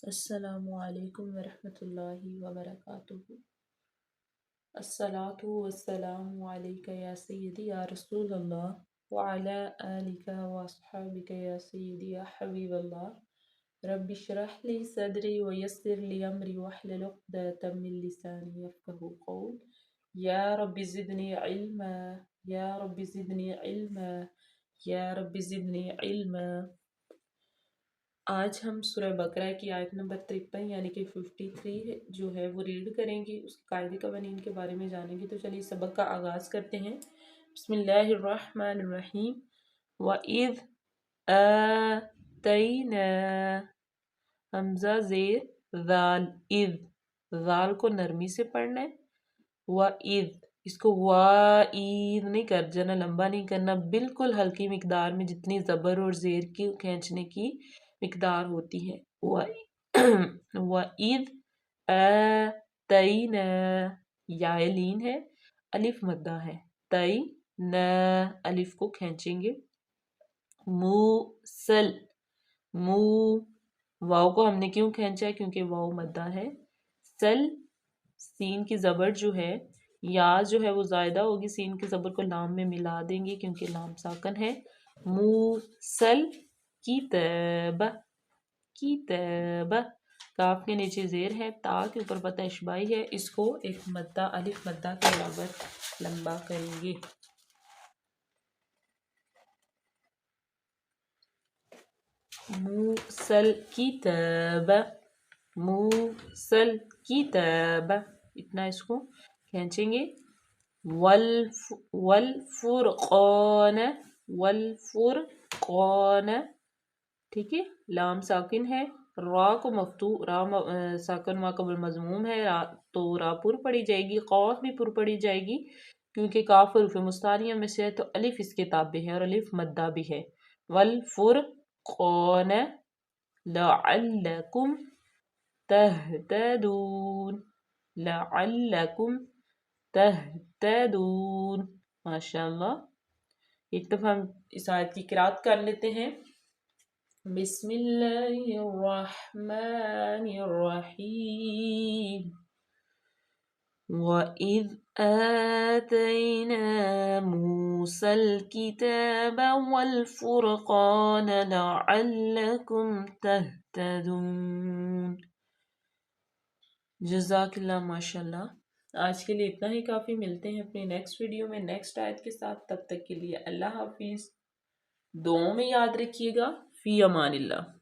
السلام علیکم ورحمۃ اللہ وبرکاتہ۔ الصلاۃ والسلام علیک یا سیدی یا رسول اللہ وعلی آلک واصحابک یا سیدی یا حبیب اللہ۔ رب اشرح لی صدری ویسر لی امری واحلل عقدۃ من لسانی یفقهوا قولی۔ یا رب زدنی علما، یا رب زدنی علما، یا رب زدنی علما۔ آج ہم سورہ بقرہ کی آیت نمبر 53 یعنی کہ 53 جو ہے وہ ریڈ کریں گے، اس کے قاعدے قوانین کے بارے میں جانیں گے۔ تو چلیے سبق کا آغاز کرتے ہیں۔ بسم اللہ الرحمن الرحیم۔ وَإِذْ آتَيْنَا حمزہ زیر ذال، اذ، ذال کو نرمی سے پڑھنا ہے۔ وَإِذ، اس کو وَإِذ نہیں کر جانا، لمبا نہیں کرنا، بالکل ہلکی مقدار میں جتنی زبر اور زیر کی کھینچنے کی مقدار ہوتی ہے۔ وَإِذْ آتَيْنَا، یا لین ہے، الف مدہ ہے، تَيْنَا الف کو کھینچیں گے۔ موسل، مو، واو کو ہم نے کیوں کھینچا ہے؟ کیونکہ واو مدہ ہے۔ سل، سین کی زبر جو ہے، یا جو ہے وہ زائدہ ہوگی، سین کی زبر کو لام میں ملا دیں گے کیونکہ لام ساکن ہے۔ موسل، کتاب، کتاب، کاف کے نیچے زیر ہے، تا کے اوپر فتح اشبائی ہے، اس کو ایک مدہ الف مدہ کے برابر لمبا کریں گے۔ موسل کتاب، موسل کتاب، اتنا اس کو کھینچیں گے۔ والفرقان، والفرقان، ٹھیک ہے، لام ساکن ہے، را کو مفتوح، را ساکن ما قبل مضموم ہے، تو را پر پڑی جائے گی، قاف بھی پر پڑی جائے گی کیونکہ کاف حروف مستعلیہ میں سے ہے، تو الف اس کے تابع ہے اور الف مدہ بھی ہے۔ والفرقان لعلکم تہتدون، لعلکم تہتدون، ماشاءاللہ۔ ایک دفعہ ہم اس آیت کی قرأت کر لیتے ہیں۔ بسم اللہ الرحمن الرحیم۔ وَإِذْ آتَيْنَا مُوسَى الْكِتَابَ وَالْفُرْقَانَ لَعَلَّكُمْ تَهْتَدُونَ۔ جزاک اللہ، ماشاءاللہ۔ آج کے لیے اتنا ہی کافی، ملتے ہیں اپنے نیکسٹ ویڈیو میں نیکسٹ آیت کے ساتھ، تب تک کے لیے اللہ حافظ۔ دعاؤں میں یاد رکھیے گا۔ فی امان اللہ۔